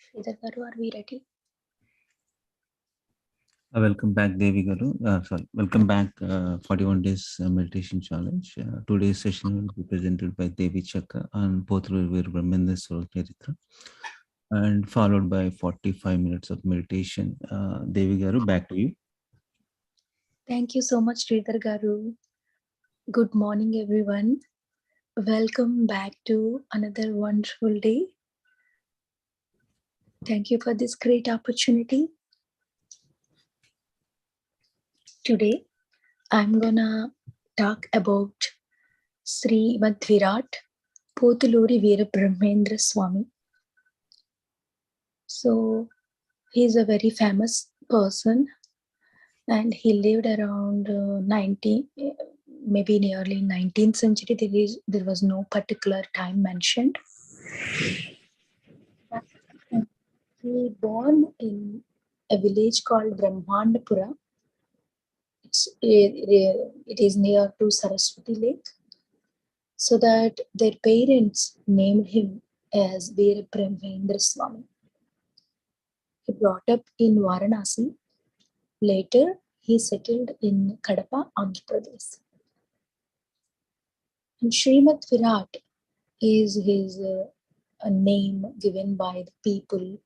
Sridhar Garu, are we ready? Welcome back, Devi Garu. Welcome back, 41 days meditation challenge. Today's session will be presented by Devi Chakka on Potluri Brahmendra Charitra, and followed by 45 minutes of meditation. Devi Garu, back to you. Thank you so much, Sridhar Garu. Good morning, everyone. Welcome back to another wonderful day. Thank you for this great opportunity. Today, I'm gonna talk about Srimad Virat Potluri Veera Brahmendra Swami. So, he's a very famous person, and he lived around 90, maybe in the early 19th century. There was no particular time mentioned. He born in a village called Brahmendra. It is near to Saraswati Lake. So that their parents named him as Veera Brahmendra Swami. He brought up in Varanasi. Later, he settled in Kadapa, Andhra Pradesh. And Srimad Virat is his a name given by the people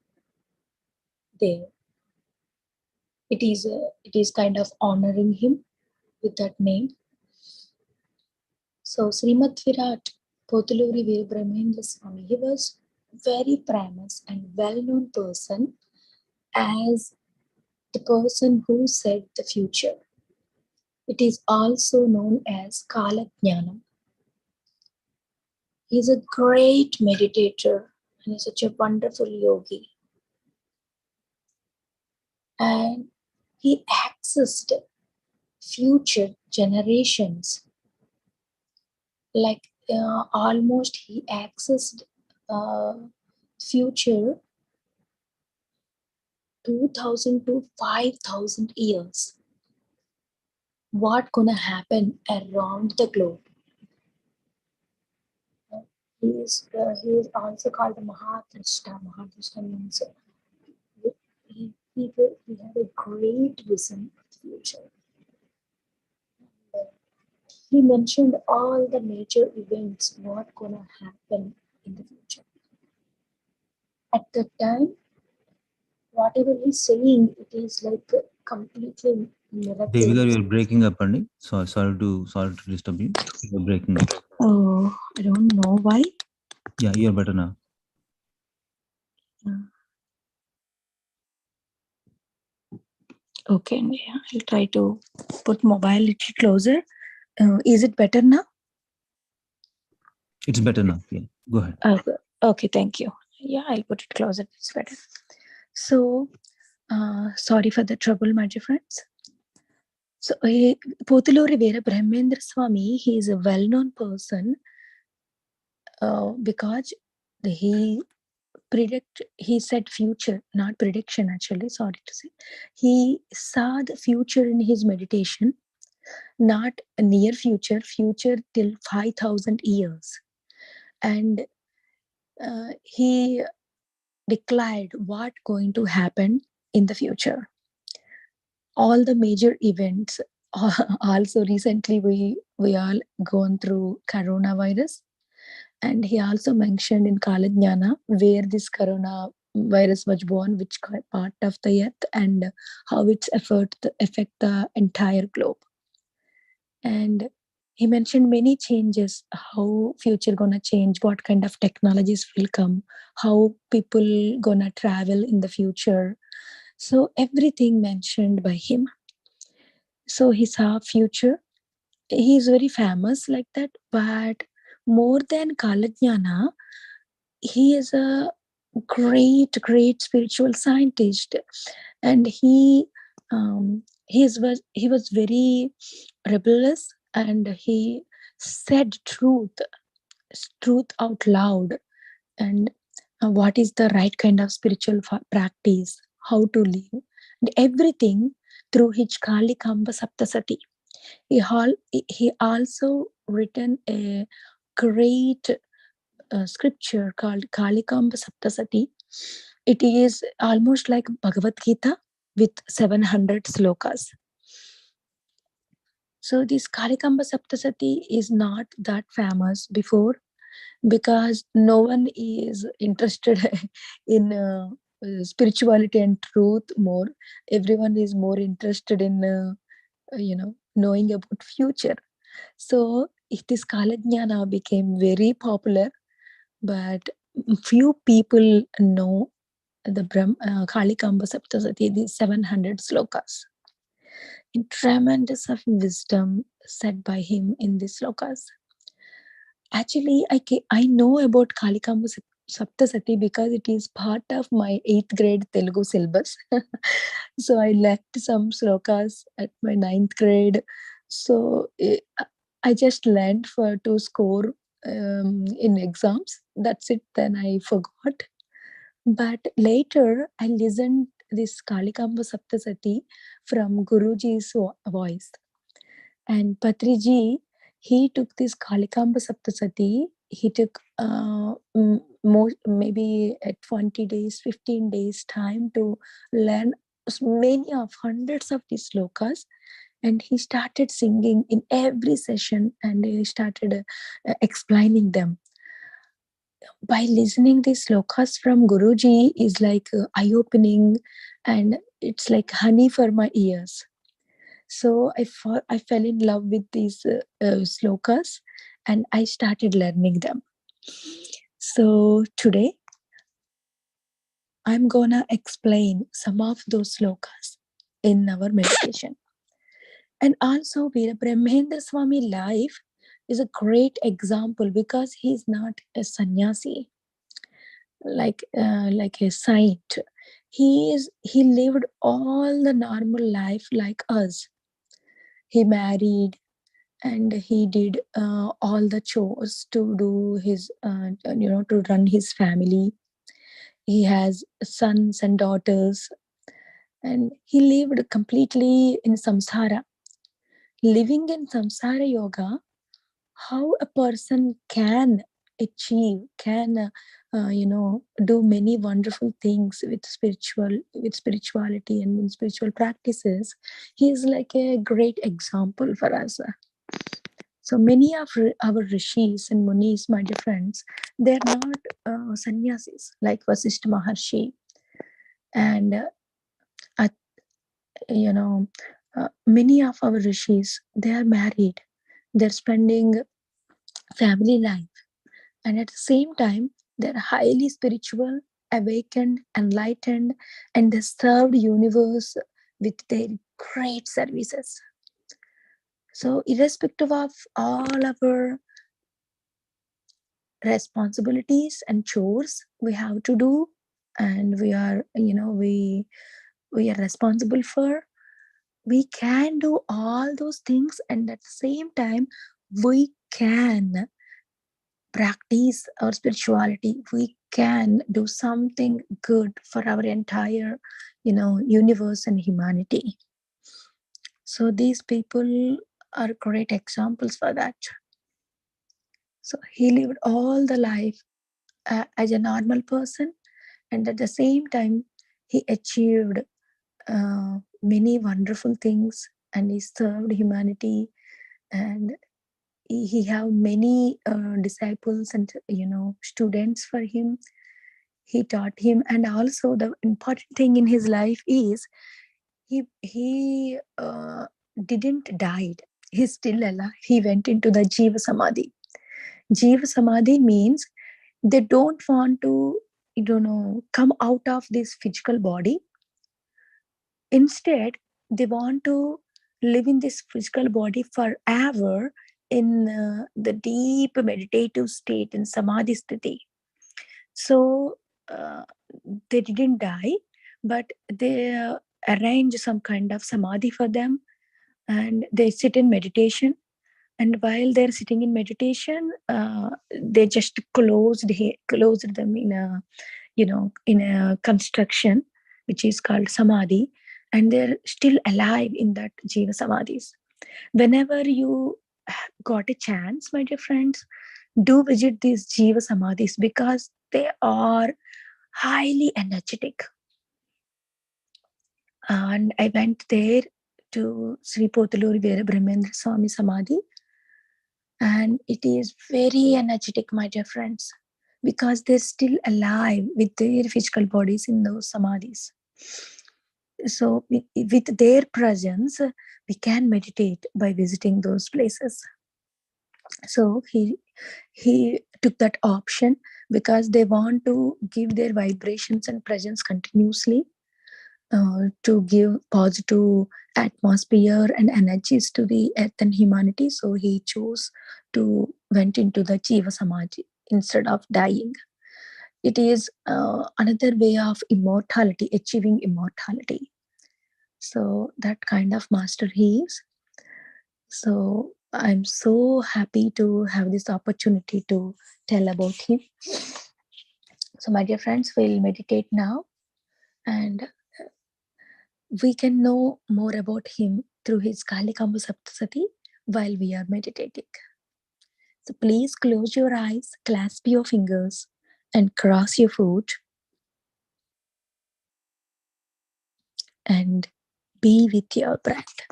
there. It is kind of honoring him with that name. So Srimad Virat Potluri Veera Brahmendra Swami, he was very famous and well-known person as the person who said the future. It is also known as Kalajnanam. He is a great meditator and is such a wonderful yogi. And he accessed future generations. Like almost he accessed future 2,000 to 5,000 years. What gonna happen around the globe? He is also called the Mahadrashta. Mahadrashta means he had a great vision of the future. He mentioned all the major events, what gonna happen in the future. At that time, whatever he's saying, it is like completely miracle. Devi Garu, you're breaking up, Andy. Sorry to disturb you. You're breaking up. Oh, I don't know why. Yeah, you're better now. Okay, yeah, I'll try to put mobile a little closer. Is it better now? It's better now. Yeah, go ahead. Okay, thank you. Yeah, I'll put it closer. It's better. So, sorry for the trouble, my dear friends. So, Potluri Veera Brahmendra Swami, he is a well-known person because he said future, not prediction actually, sorry to say. He saw the future in his meditation, not a near future till 5,000 years. And he declared what going to happen in the future. All the major events. Also recently we all gone through coronavirus, and he also mentioned in Kalajnana where this coronavirus was born, which part of the earth, and how it's affect the entire globe. And he mentioned many changes, how future gonna change, what kind of technologies will come, how people gonna travel in the future. So everything mentioned by him. So he saw future. He is very famous like that, but more than Kalajnana, he is a great spiritual scientist, and he was very rebellious, and he said truth out loud, and what is the right kind of spiritual practice, how to live, and everything through his Kali Kamba Saptasati. He also written a great scripture called Kalikamba Saptasati. It is almost like Bhagavad Gita with 700 slokas. So this Kalikamba Saptasati is not that famous before, because no one is interested in spirituality and truth more. Everyone is more interested in knowing about future. So this Kalajnana became very popular, but few people know the Kalikamba Saptasati, the 700 slokas. In tremendous of wisdom said by him in these slokas. Actually, I know about Kalikamba Saptasati because it is part of my 8th grade Telugu syllabus. So I left some slokas at my 9th grade. So I just learned to score in exams. That's it. Then I forgot. But later I listened this Kalikamba Saptasati from Guruji's voice. And Patriji, he took this Kalikamba Saptasati, he took maybe 20 days, 15 days time to learn many of hundreds of these slokas. And he started singing in every session, and he started explaining them. By listening these slokas from Guruji is like eye-opening, and it's like honey for my ears. So I fell in love with these slokas, and I started learning them. So today I'm gonna explain some of those slokas in our meditation. And also Veera Brahmendra Swami life is a great example, because he's not a sannyasi like a saint. He lived all the normal life like us. He married, and he did all the chores to do his to run his family. He has sons and daughters, and he lived completely in samsara. Living in samsara yoga, how a person can do many wonderful things with spirituality and in spiritual practices. He is like a great example for us. So many of our rishis and munis, my dear friends, they're not sannyasis like Vasishtha Maharshi. And many of our rishis, they are married. They're spending family life. And at the same time, they're highly spiritual, awakened, enlightened, and they served universe with their great services. So irrespective of all our responsibilities and chores we have to do, and we are we are responsible for, we can do all those things, and at the same time we can practice our spirituality. We can do something good for our entire universe and humanity. So these people are great examples for that. So he lived all the life as a normal person, and at the same time he achieved many wonderful things, and he served humanity, and he have many disciples and students for him. He taught him, and also the important thing in his life is he didn't died. He's still alive. He went into the Jiva Samadhi. Jiva Samadhi means they don't want to come out of this physical body. Instead, they want to live in this physical body forever in the deep meditative state in samadhi sthiti. So they didn't die, but they arrange some kind of samadhi for them, and they sit in meditation. And while they're sitting in meditation, they just closed them in a in a construction which is called samadhi, and they're still alive in that jiva samadhis. Whenever you got a chance, my dear friends, do visit these Jiva Samadhis because they are highly energetic. And I went there to Sri Potluri Veera Brahmendra Swami Samadhi, and it is very energetic, my dear friends, because they're still alive with their physical bodies in those samadhis. So with their presence, we can meditate by visiting those places. So he took that option because they want to give their vibrations and presence continuously, to give positive atmosphere and energies to the earth and humanity. So he chose to went into the Jiva Samadhi instead of dying. It is another way of immortality, achieving immortality. So that kind of master he is. So I'm so happy to have this opportunity to tell about him. So my dear friends, we'll meditate now, and we can know more about him through his Kalikamba Saptasati while we are meditating. So please close your eyes, clasp your fingers, and cross your foot, and be with your breath.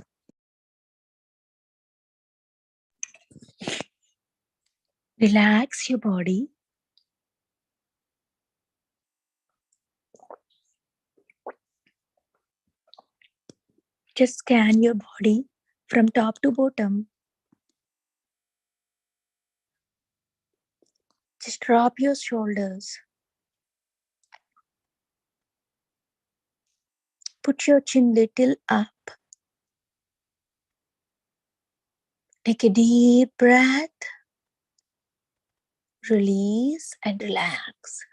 Relax your body. Just scan your body from top to bottom. Just drop your shoulders. Put your chin little up. Take a deep breath. Release and relax.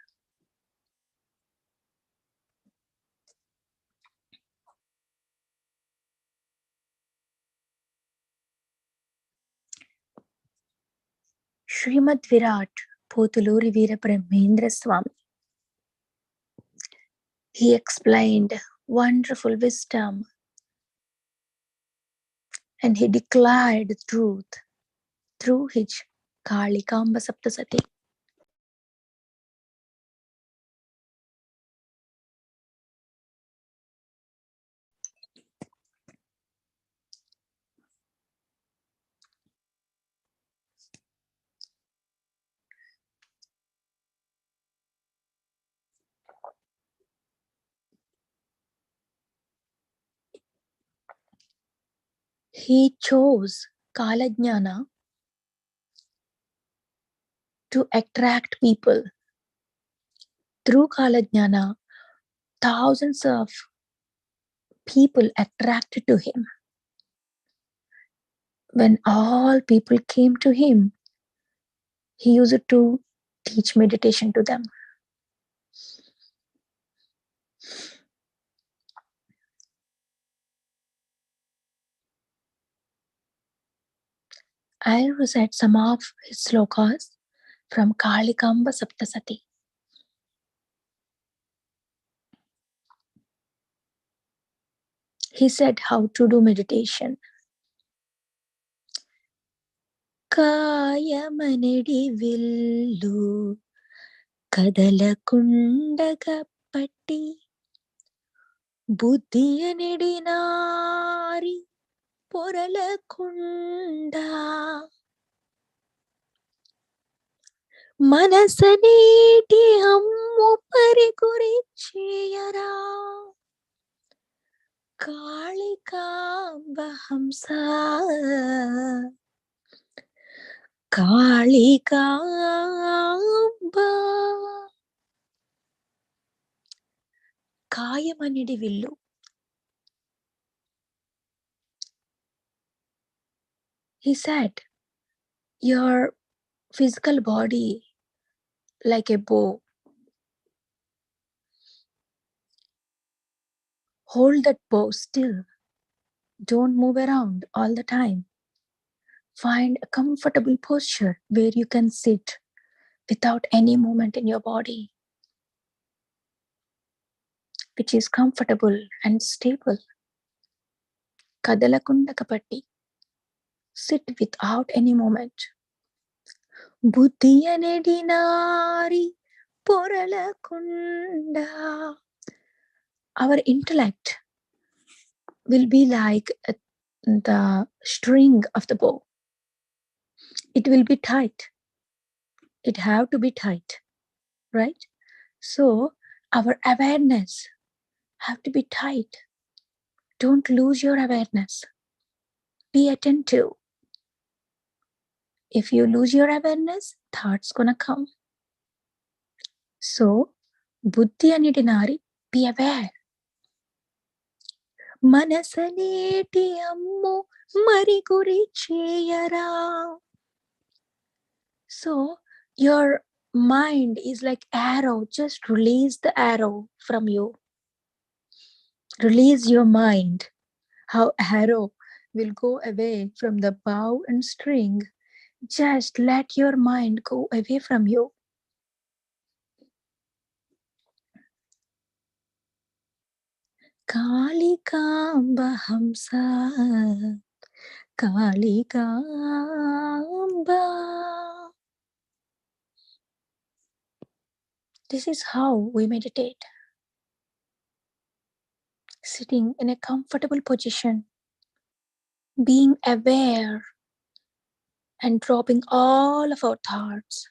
Srimad Virat Potluri Veera Brahmendra Swami. He explained wonderful wisdom, and he declared the truth through his Kalikamba Saptasati. He chose Kalajnana to attract people. Through Kalajnana, thousands of people attracted to him. When all people came to him, he used to teach meditation to them. I'll recite some of his slokas from Kalikamba Saptasati. He said how to do meditation. Kayamanedi villu kadalakundagapatti buddhiyanedi nari పొరలకుండా మనసనేటి అమ్ము పరిగురిచేయరా కాళికాంబ హంస కాళికాంబ కాయమనిడి విల్లు. He said, your physical body like a bow. Hold that bow still. Don't move around all the time. Find a comfortable posture where you can sit without any movement in your body, which is comfortable and stable. Kadalakunda kapatti. Sit without any moment. Buddhi anedinari poralakunda. Our intellect will be like the string of the bow. It will be tight. It have to be tight, right? So our awareness have to be tight. Don't lose your awareness. Be attentive. If you lose your awareness, thoughts gonna come. So, buddhi anidinari, be aware. Manasaneti ammu mariguri cheyara. So, your mind is like arrow. Just release the arrow from you. Release your mind. How arrow will go away from the bow and string. Just let your mind go away from you. Kalikamba Hamsa, Kalikamba. This is how we meditate. Sitting in a comfortable position, being aware and dropping all of our thoughts.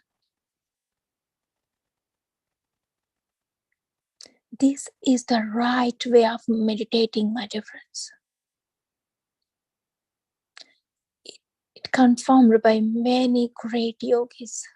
This is the right way of meditating, my dear friends. It confirmed by many great yogis.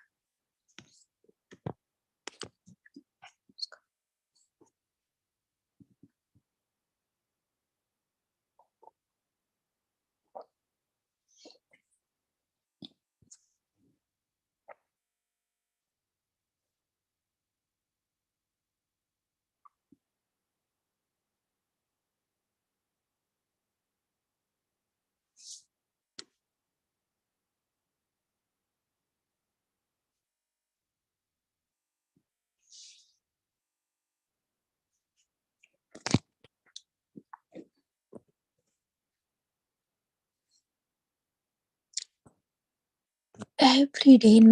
Every day in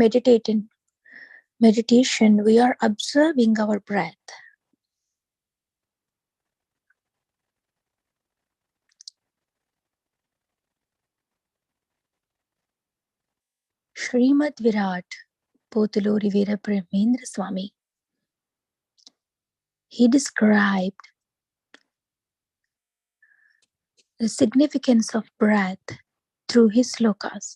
meditation, we are observing our breath. Srimad Virat, Potluri Veera Brahmendra Swami, he described the significance of breath through his slokas.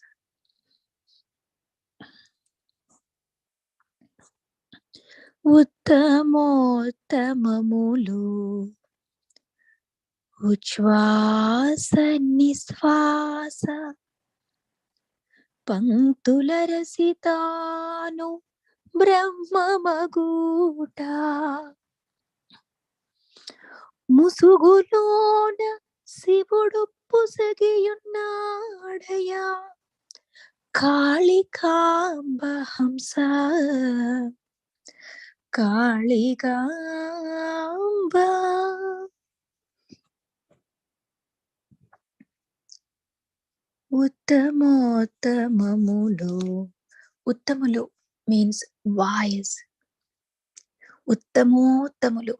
Uttamottamamulu Uchvasa Nisvasa Pantularasitanu Brahmamaguta Musugulona Sivudu Pusagiyunnadaya Kalikamba Hamsa Kalikamba. Uttamottamamulu. Uttamulu means wise. Uttamottamulu.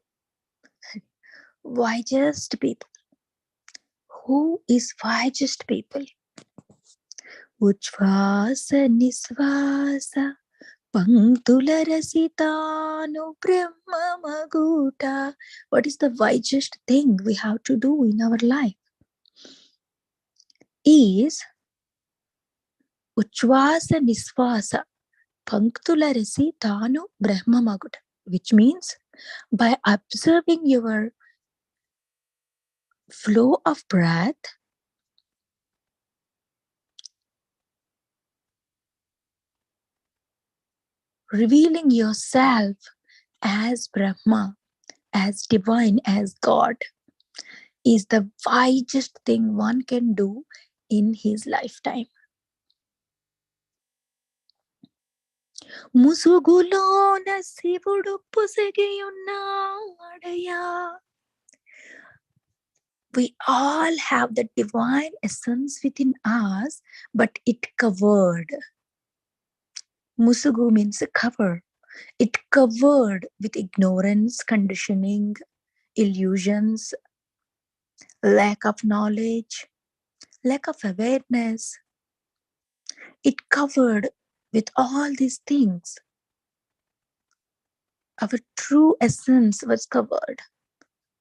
Wisest people. Who is wisest people? Uchvasa nisvasa Pantularasitanu Brahmamaguta. What is the wisest thing we have to do in our life? Is Uchvasa Nisvasa Pantularasitanu Brahmamaguta, which means by observing your flow of breath, revealing yourself as Brahma, as divine, as God, is the wisest thing one can do in his lifetime. ముసుగులోన శివుడు పుసిగియున్నాడయా. We all have the divine essence within us, but it covered. Musugu means cover. It covered with ignorance, conditioning, illusions, lack of knowledge, lack of awareness. It covered with all these things. Our true essence was covered.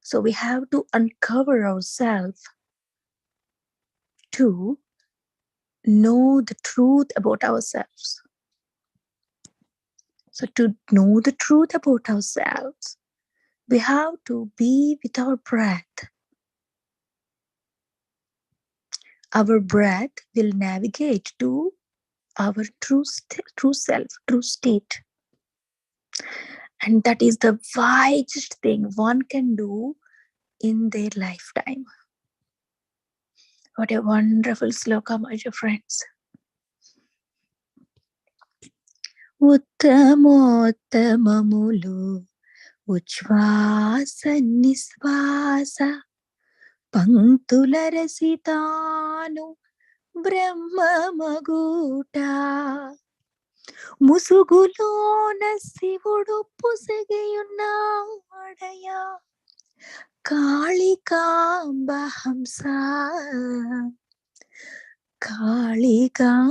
So we have to uncover ourselves to know the truth about ourselves. So to know the truth about ourselves, we have to be with our breath. Our breath will navigate to our true self, true state. And that is the wisest thing one can do in their lifetime. What a wonderful sloka, my dear friends. Uttamottamamulu uchvasa nisvasa panktula rasitanu brahmamaguta ముసుగులోన శివుడు పుసగియున్నాడయా కాళికాంబ హంస Kalikamba.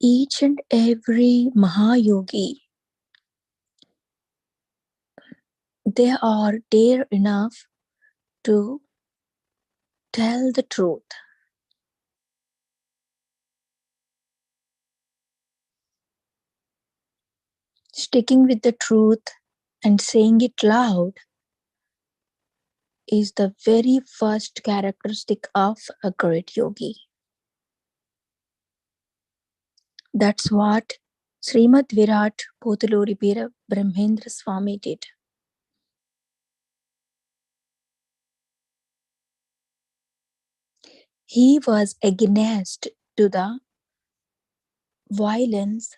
Each and every Mahayogi, they are dare enough to tell the truth. Sticking with the truth and saying it loud is the very first characteristic of a great yogi. That's what Srimad Virat Potluri Brahmendra Swami did. He was against to the violence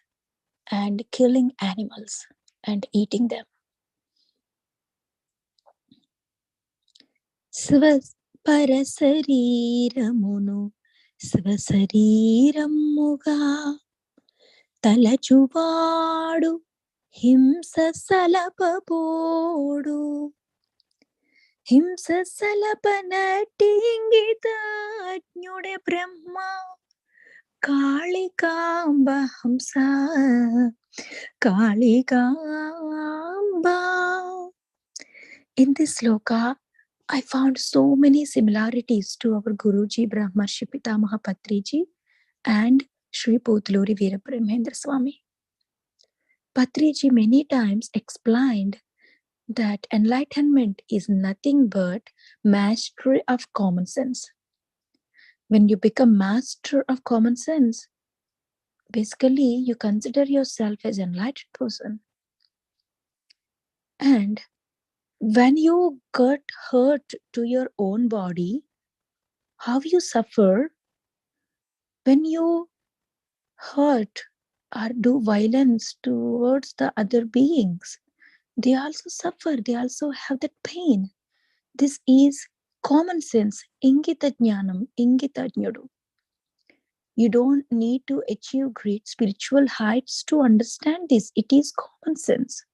and killing animals and eating them. స్వపరశరీరమును స్వశరీరముగా తలచువాడు హింస సలపబోడు. హింస సలపనటి ఇంగితజ్ఞుడే బ్రహ్మ కాళికాంబ హంస Kalikamba. In this sloka, I found so many similarities to our Guruji Brahmarshi Pitamaha Patriji and Sri Potluri Veera Brahmendra Swami. Patriji many times explained that enlightenment is nothing but mastery of common sense. When you become master of common sense, basically you consider yourself as an enlightened person. And when you get hurt to your own body, how you suffer when you hurt or do violence towards the other beings. They also suffer, they also have that pain. This is common sense. Ingita jnanam, ingita jnadu. You don't need to achieve great spiritual heights to understand this. It is common sense.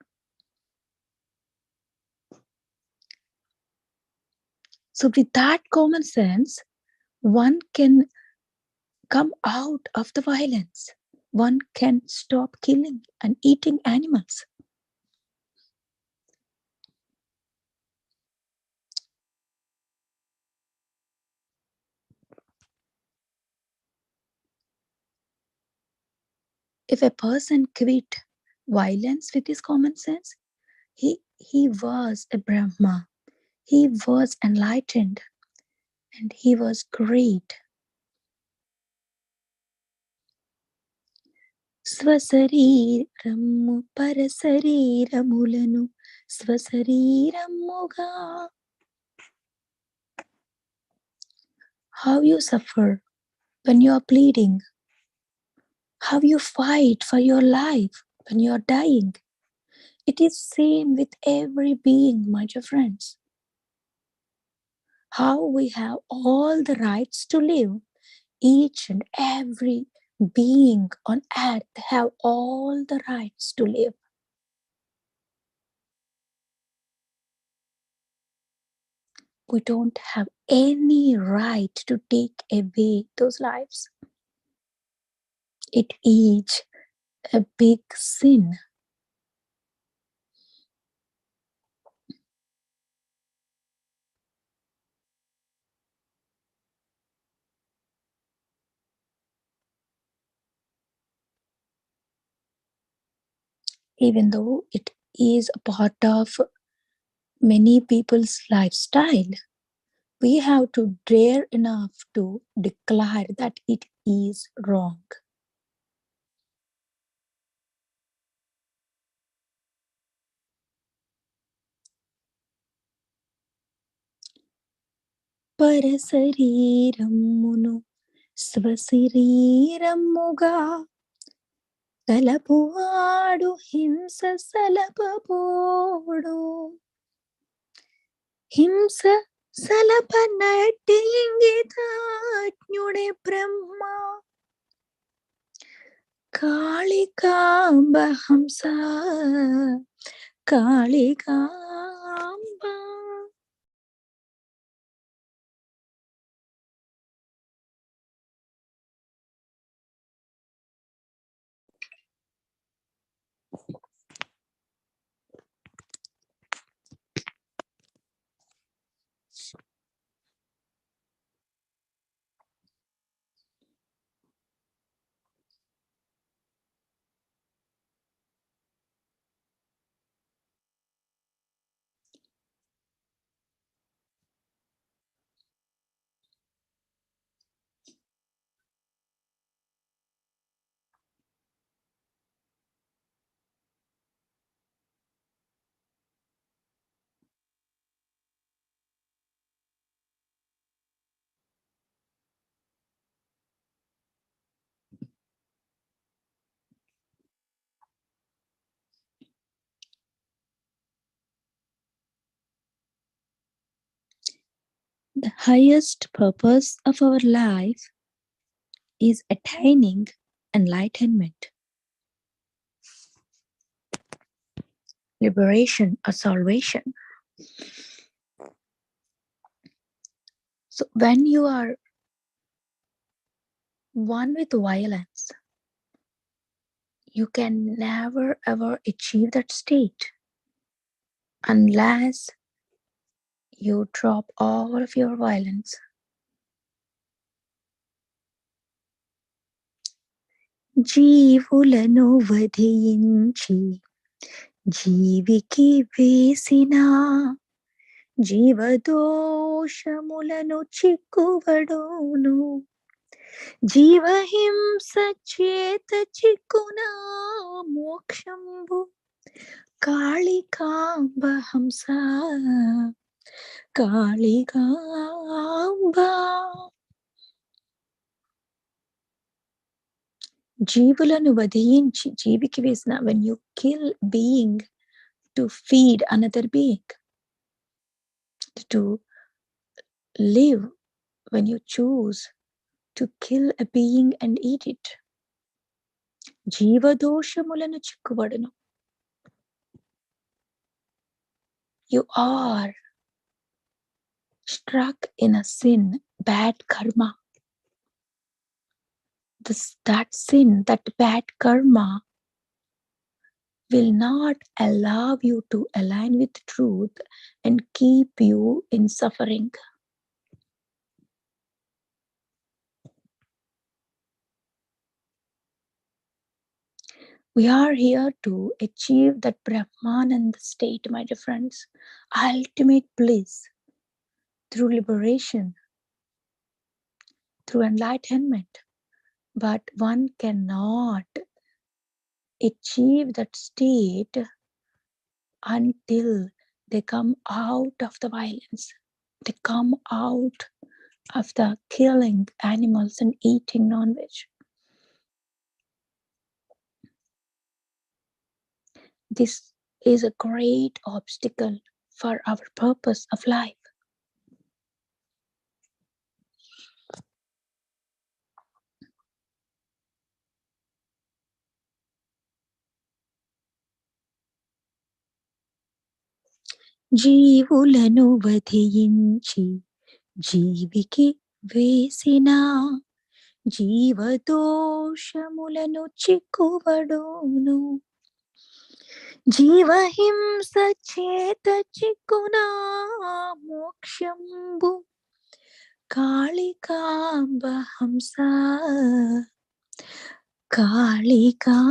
So, with that common sense, one can come out of the violence. One can stop killing and eating animals. If a person quit violence with his common sense, he was a Brahma. He was enlightened and he was great. స్వశరీరము పరశరీరములను స్వశరీరముగా. How you suffer when you are bleeding. How you fight for your life when you are dying. It is same with every being, my dear friends. How we have all the rights to live. Each and every being on earth have all the rights to live. We don't have any right to take away those lives. It is a big sin. Even though it is a part of many people's lifestyle, we have to dare enough to declare that it is wrong. పరశరీరమును స్వశరీరముగా తలపువాడు హింస సలపబోడు. హింస సలపనట్టి ఇంగితాజ్ఞుడే బ్రహ్మ. కాళికాంబ హంస Kalikamba. The highest purpose of our life is attaining enlightenment, liberation, or salvation. So when you are one with violence, you can never ever achieve that state unless you drop all of your violence. జీవులను వధించి జీవికి వేసిన జీవదోషములను చిక్కువడును. జీవహింస చేత చిక్కున మోక్షంబు Kalikamba Hamsa, Kalikamba. జీవులను వధించి జీవికి వేసిన, when you kill being to feed another being, to live, when you choose to kill a being and eat it, జీవదోషములను చిక్కుబడును. You are struck in a sin, bad karma. That sin, that bad karma will not allow you to align with truth and keep you in suffering. We are here to achieve that Brahmananda state, my dear friends, ultimate bliss through liberation, through enlightenment. But one cannot achieve that state until they come out of the violence. They come out of the killing animals and eating non-veg. This is a great obstacle for our purpose of life. జీవులను వధించి జీవికి వేసిన జీవదోషములను చిక్కుబడును. జీవహింస చేత చిక్కునా మోక్షంబు కాళికాంబ హంస, కాళికాంబ.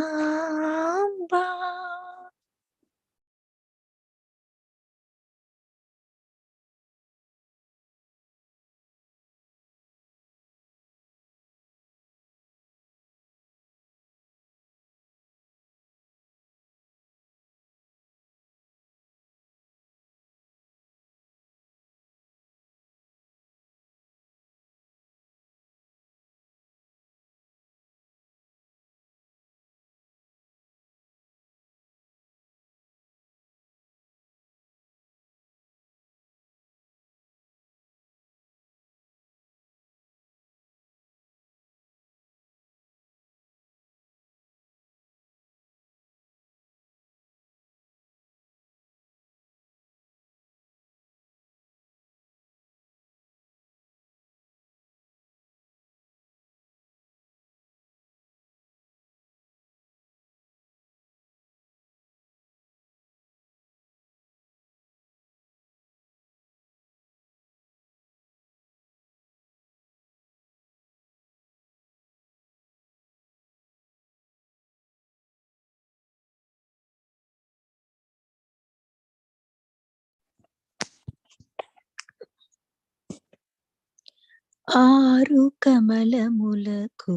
ఆరు కమలములకు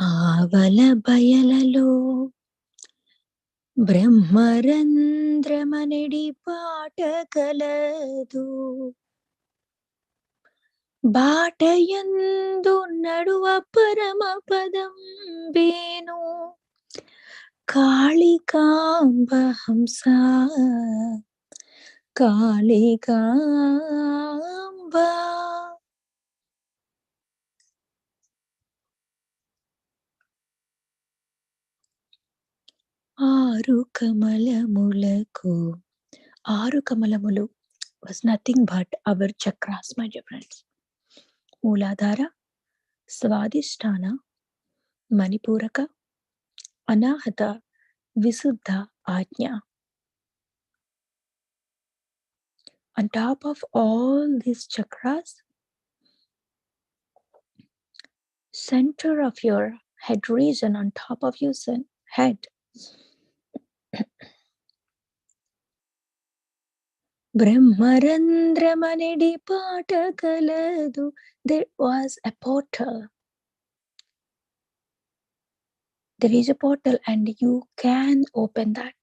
ఆవల బయలలో బ్రహ్మరంధ్రమనడి పాట కలదు. బాటయందు నడువ పరమ పదం వేణు కాళికాంబ హంస, కాళికాంబ. ఆరు కమలములకు, ఆరు కమలములు was nothing but our chakras, my dear friends. Mooladhara, Svadhisthana, Manipuraka, Anahata, Visuddha, Ajna. On top of all these chakras, center of your head region, on top of your head, Brahmarandra Pata Kaladu, there was a portal. There is a portal and you can open that.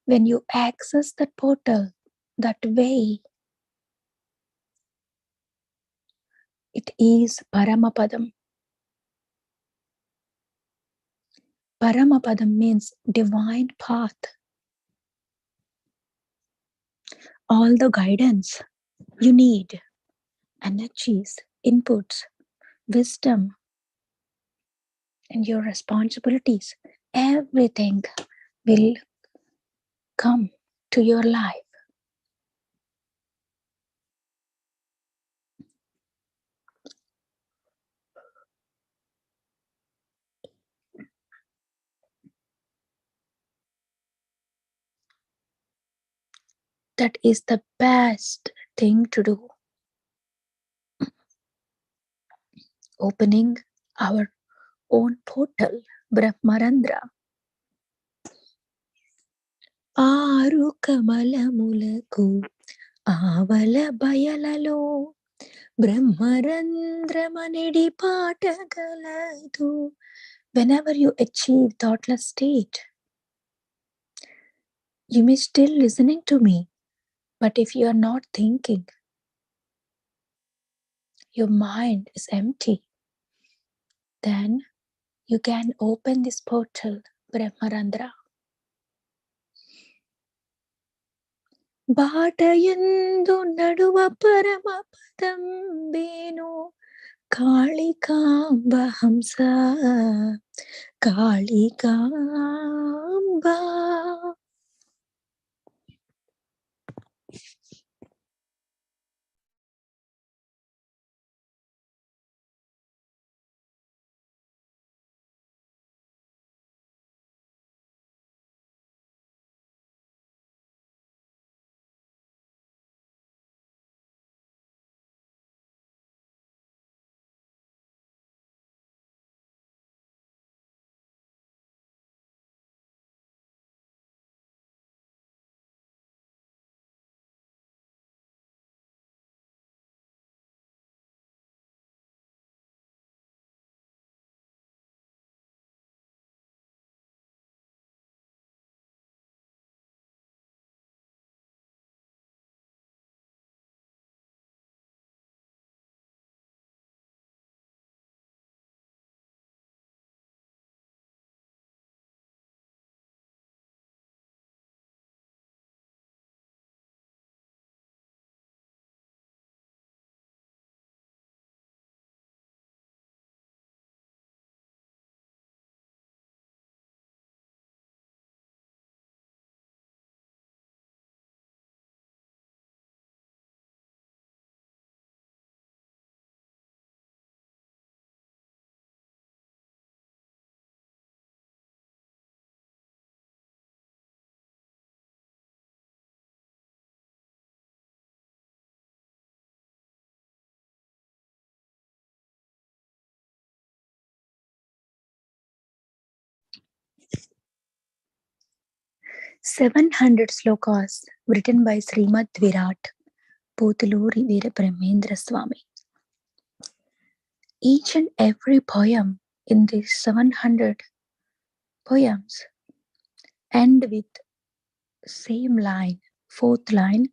When you access that portal that way, it is Paramapadam. Paramapadam means divine path. All the guidance you need, energies, inputs, wisdom, and your responsibilities, everything will come to your life. That is the best thing to do. Opening our own portal, Brahmendra. ఆరు కమలములకు ఆవల బయలలో బ్రహ్మరంధ్రమనిడి పాట గలదు. Whenever you achieve thoughtless state, you may still listening to me, but if you are not thinking, your mind is empty, then you can open this portal, Brahmendra. బాటయందు నడువ పరమపదం Venu Kalikamba హంస Kalikamba. "700 slokas written by Srimad Virat, Potluri Veera Brahmendra Swami. Each and every poem in these 700 poems end with same line, fourth line,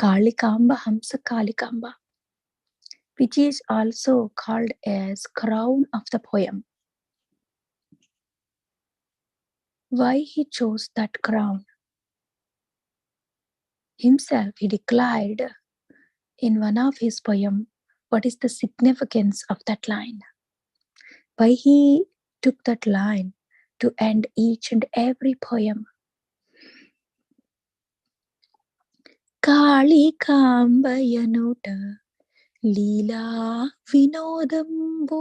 Kalikamba Hamsa Kalikamba, which is also called as crown of the poem. Why he chose that crown? Himself, he declared in one of his poems what is the significance of that line. Why he took that line to end each and every poem. కాళికాంబయనుట లీలా వినోదంబు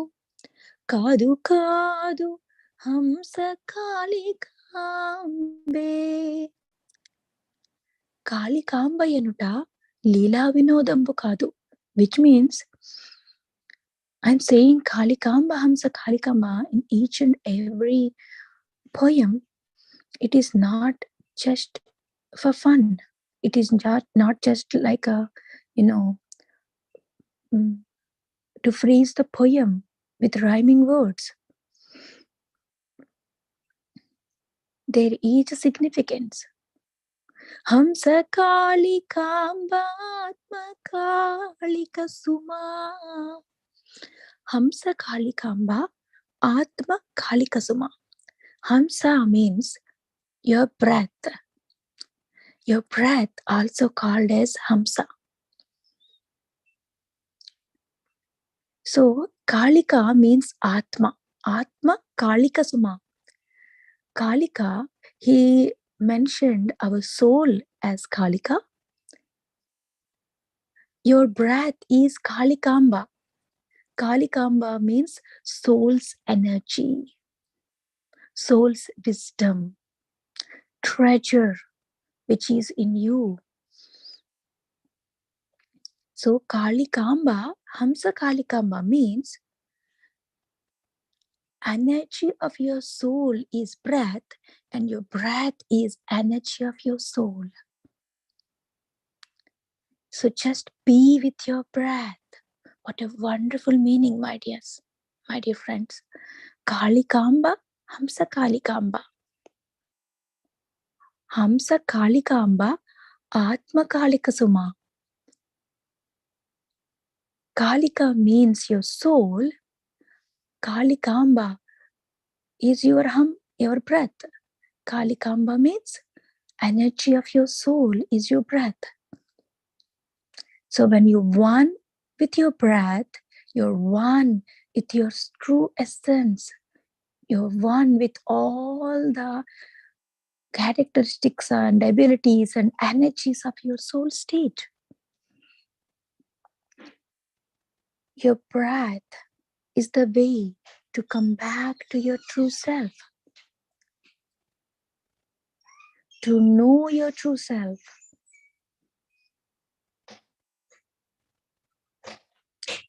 కాదు కాదు హంస కాళికాంబే. కాళికాంబయనుట లీలా వినోదంబు కాదు, which means I'm saying Kalikamba Hamsa Kalikamba in each and every poem. It is not just for fun. It is not just like a, to phrase the poem with rhyming words. There is a significance. Hamsa Kalikamba Atma Kalika Suma. Hamsa Kalikamba Atma Kalika Suma. Hamsa means your breath. Your breath, also called as Hamsa. So Kalika means Atma. Atma Kalika Suma. Kalika, he mentioned our soul as Kalika. Your breath is Kalikamba. Kalikamba means soul's energy, soul's wisdom, treasure which is in you. So Kalikamba, Hamsa Kalikamba means energy of your soul is breath, and your breath is energy of your soul. So just be with your breath. What a wonderful meaning, my dears, my dear friends. Kalikamba, Hamsa Kalikamba. Hamsa Kalikamba, Atma Kalika Suma. Kalika means your soul. Kalikamba is your breath. Kalikamba means energy of your soul is your breath. So when you one with your breath, you're one with your true essence. You're one with all the characteristics and abilities and energies of your soul state. Your breath is the way to come back to your true self, to know your true self,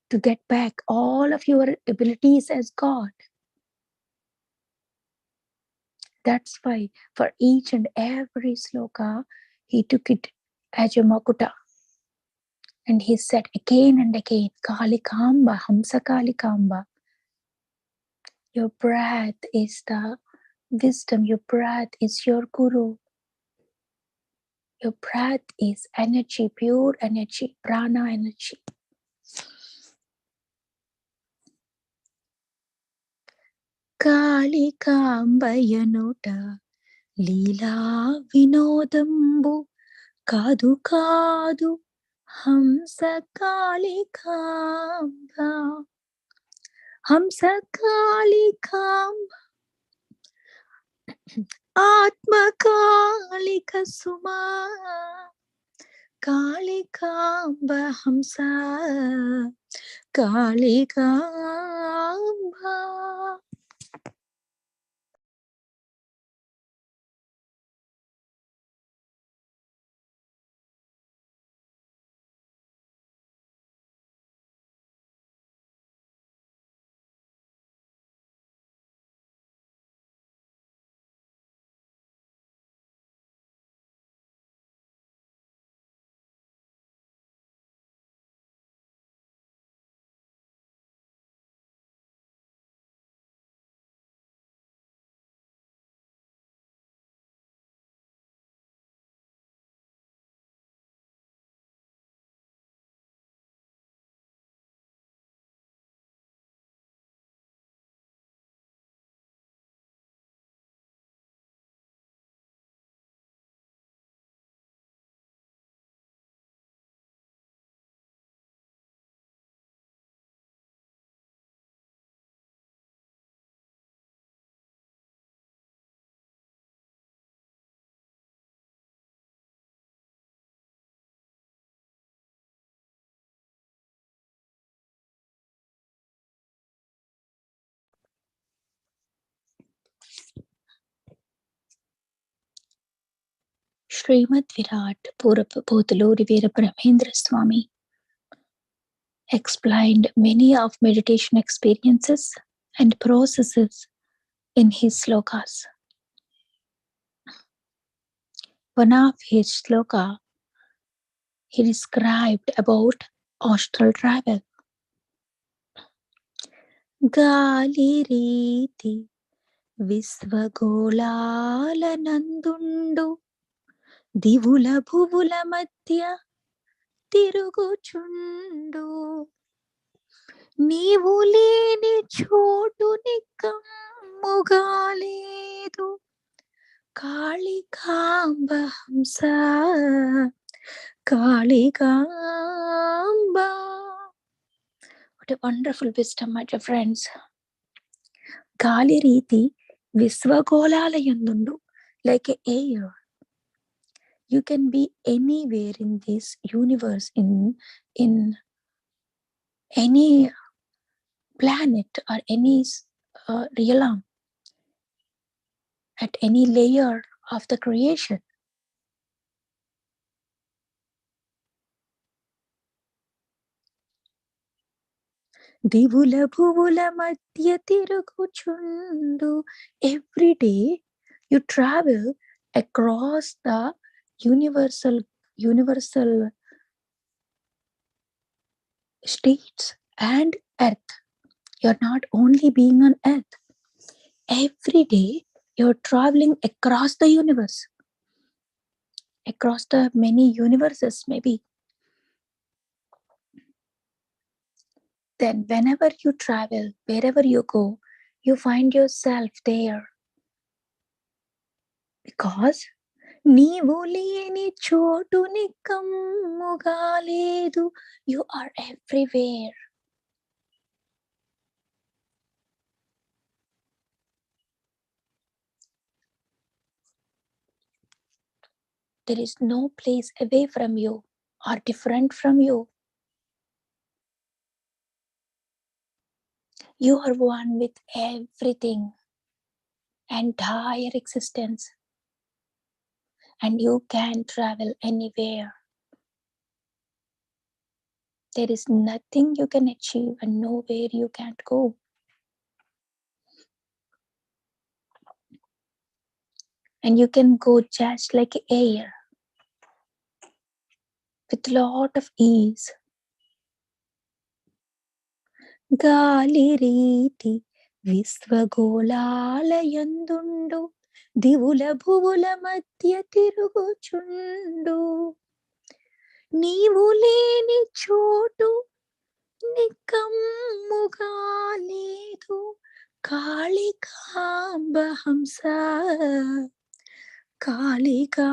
to get back all of your abilities as God. That's why for each and every sloka, he took it as a makuta. And he said again and again, Kalikamba, Hamsa Kalikamba. Your breath is the wisdom. Your breath is your guru. Your breath is energy, pure energy, prana energy. Kalikambaya Lila Vinodambu Kadu Kadu Hamsa Kalikamba. Hamsa Kalikamba Atma Kalika Suma. Kalikamba Hamsa Kalikamba. Srimad Virat Potluri Veera Brahmendra Swami explained many of meditation experiences and processes in his slokas. One of his sloka, he described about astral travel. గాలి రీతి విశ్వగోళాల నందుండు దివుల భువుల మధ్య తిరుగుచుండు నీవు లేని చోటు నిక్కమ్ముగా లేదు కాళికాంబ హంస Kalikamba. What a wonderful wisdom, my dear friends. గాలి రీతి విశ్వగోళాలయందుండు, like a air. You can be anywhere in this universe, in any planet or any realm, at any layer of the creation. దివుల భువుల మధ్య తిరుగుచుండు. Every day you travel across the universal states and earth. You're not only being on earth. Every day you're traveling across the universe, across the many universes maybe. Then whenever you travel, wherever you go, you find yourself there. Because నీవు లేని చోటు నిక్కమ్ముగా లేదు. You are everywhere. There is no place away from you or different from you. You are one with everything, entire existence, and you can travel anywhere. There is nothing you can achieve and nowhere you can't go. And you can go just like air, with lot of ease. గాలి రీతి విశ్వగోళాలయందుండు దివుల భువుల మధ్య తిరుగుచుండు నీవు లేని చోటు నిక్కమ్ముగా లేదు కాళికాంబ హంస Kalikamba.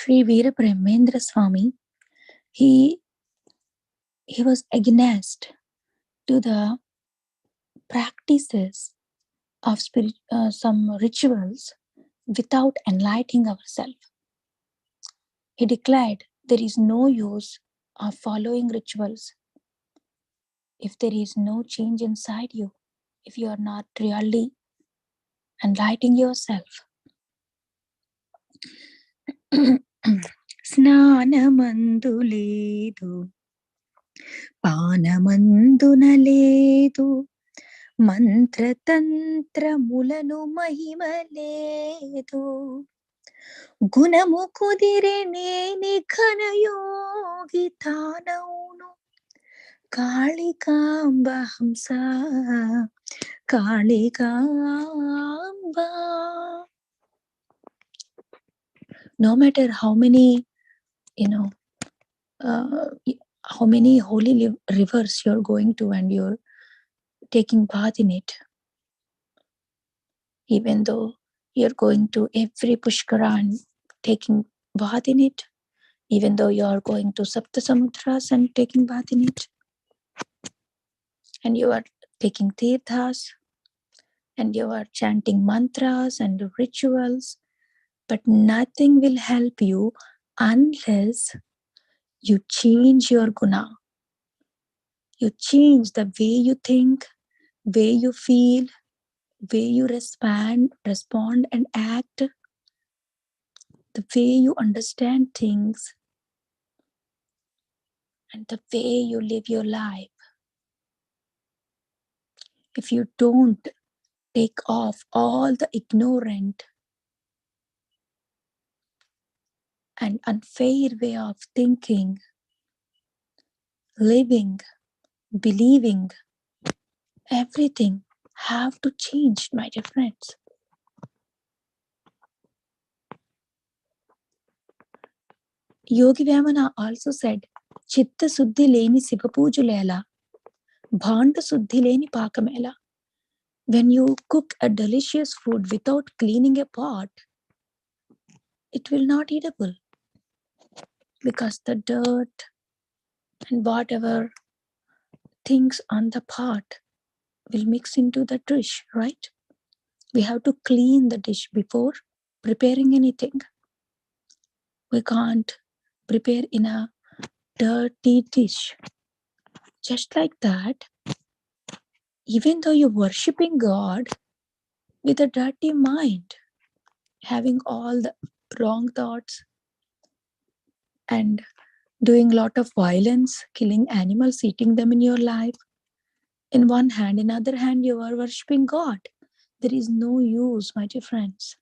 Sri Veera Brahmendra Swami, he was against to the practices of some rituals without enlightening ourselves. He declared there is no use of following rituals if there is no change inside you, if you are not really enlightening yourself. స్నానమందు లేదు పానమందున లేదు మంత్రతంత్రములను మహిమ లేదు గుణము కుదిరే నేని ఘనయోగి తానవును కాళికాంబ హంస Kalikamba. No matter how many how many holy rivers you're going to and you're taking bath in it, even though you're going to every pushkara and taking bath in it, even though you're going to Sapta Samudras and taking bath in it, and you are taking tirthas and you are chanting mantras and rituals, but nothing will help you unless you change your guna. You change the way you think, way you feel, way you respond and act, the way you understand things, and the way you live your life. If you don't take off all the ignorant and unfair way of thinking, living, believing, everything have to change, my dear friends. Yogi Vyamana also said, Chitta Suddhi Leni Siva Pujulela, Bhanda Suddhi Leni Pakamela. When you cook a delicious food without cleaning a pot, it will not eatable, because the dirt and whatever things on the pot will mix into the dish, right? We have to clean the dish before preparing anything. We can't prepare in a dirty dish. Just like that, even though you're worshipping God with a dirty mind, having all the wrong thoughts and doing a lot of violence, killing animals, eating them in your life, in one hand, in other hand, you are worshipping God. There is no use, my dear friends.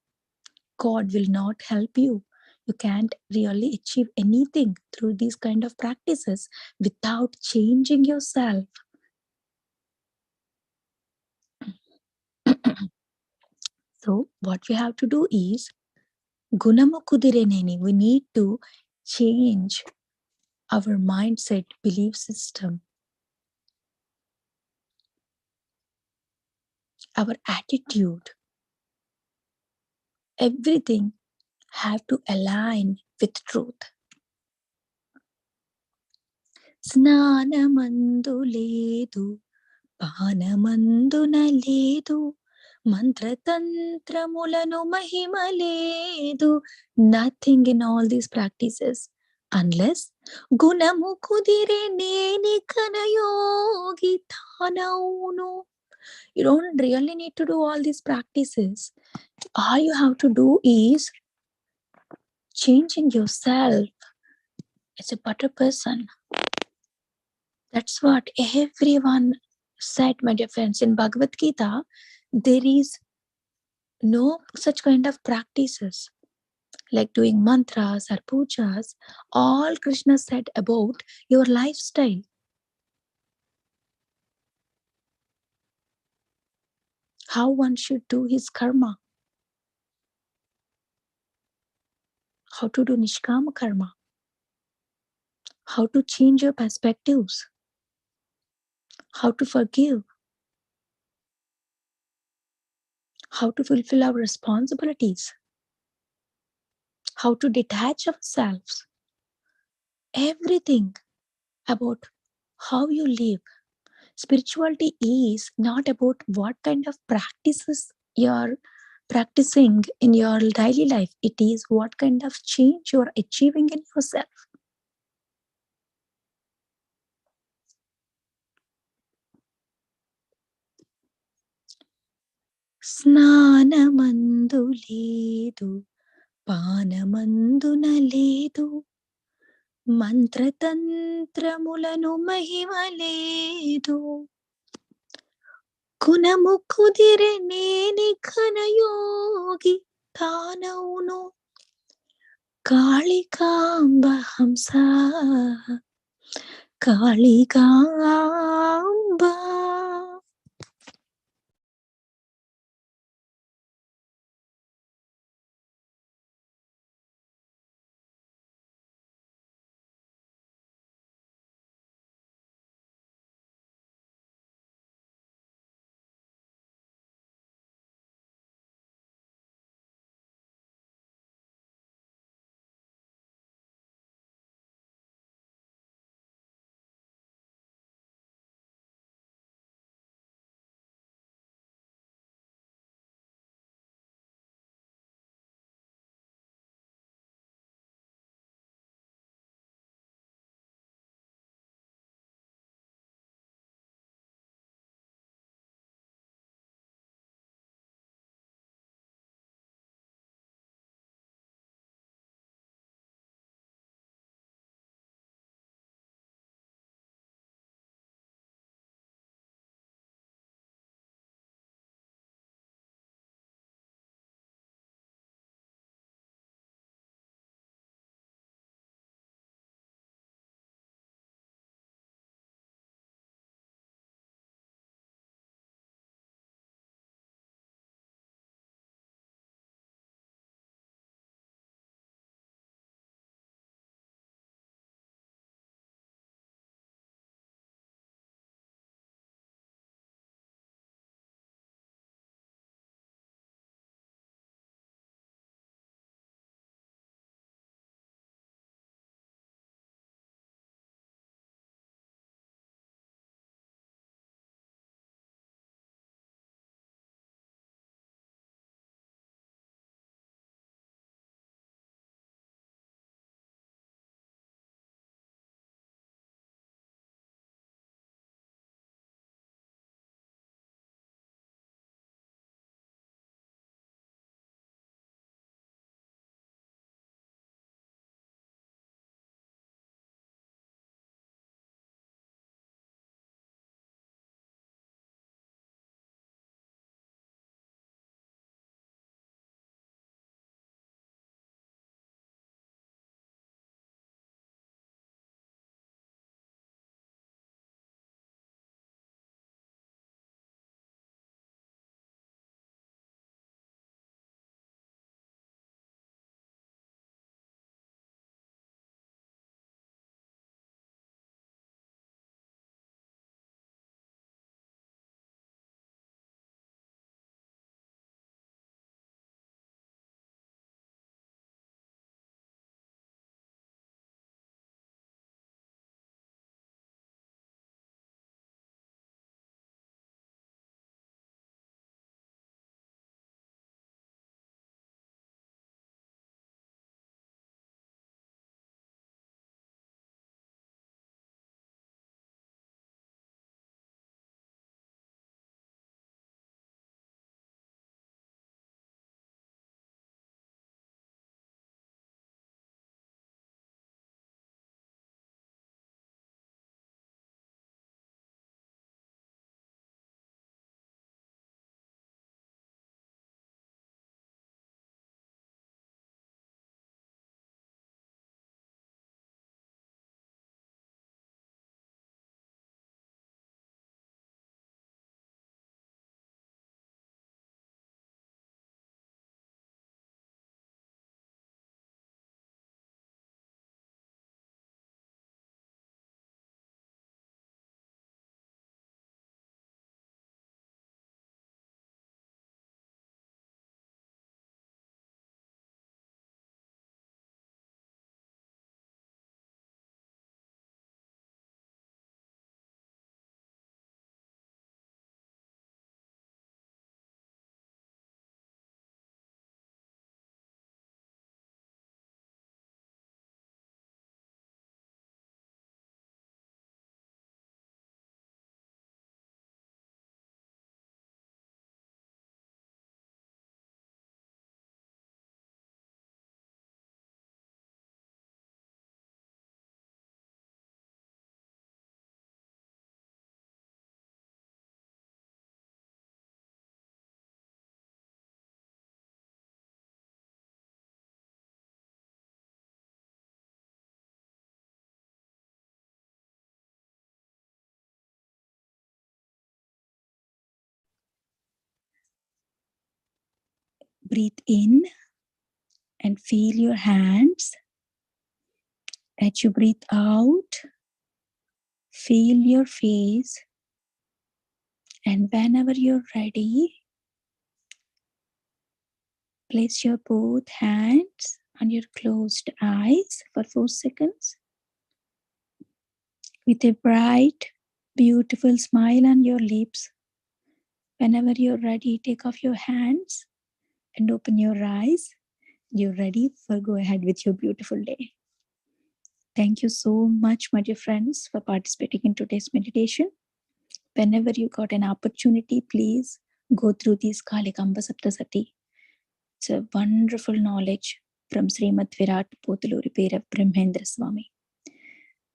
God will not help you. You can't really achieve anything through these kind of practices without changing yourself. So what we have to do is gunamu kudireneni. We need to change our mindset, belief system, our attitude. Everything have to align with truth. స్నానమందు లేదు పానమందున లేదు మంత్రతంత్రములను మహిమ లేదు. Nothing in all these practices unless గుణము కుదిరే నేని కనయోగి తానవును. You don't really need to do all these practices. All you have to do is changing yourself as a better person. That's what everyone said, my dear friends. In Bhagavad Gita, there is no such kind of practices like doing mantras or pujas. All Krishna said about your lifestyle. How one should do his karma. How to do nishkama karma. How to change your perspectives. How to forgive. How to fulfill our responsibilities. how to detach ourselves, everything about how you live. Spirituality is not about what kind of practices you're practicing in your daily life, it is what kind of change you're achieving in yourself. స్నానమందు లేదు పానమందున లేదు మంత్రతంత్రములను మహిమ లేదు గుణము కుదిరె నేని ఘనయోగి తానవును కాళికాంబ హంస Kalikamba. breathe in and feel your hands. As you breathe out, feel your face. And whenever you're ready, place your both hands on your closed eyes for 4 seconds. With a bright, beautiful smile on your lips, whenever you're ready, take off your hands and open your eyes. You're ready for go ahead with your beautiful day. Thank you so much, my dear friends, for participating in today's meditation. Whenever you got an opportunity, please go through this Kalikamba Saptasati. It's a wonderful knowledge from Srimad Virat Potluri Veera Brahmendra Swami.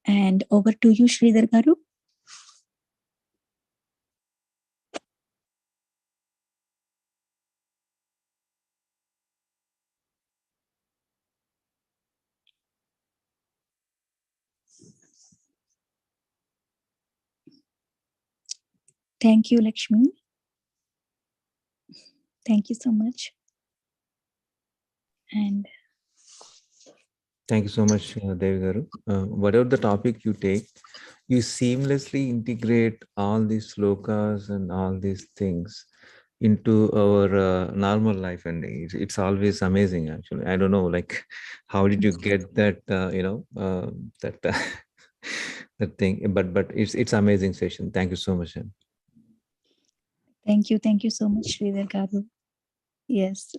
And over to you, Sridhar Garu. Thank you, Lakshmi. Thank you so much. And thank you so much, Devi Garu. Whatever the topic you take, you seamlessly integrate all these slokas and all these things into our normal life, and it's always amazing. Actually, I don't know, like, how did you get that? That that thing, but it's amazing session. Thank you so much. thank you so much, Sridhar Garu. Yes,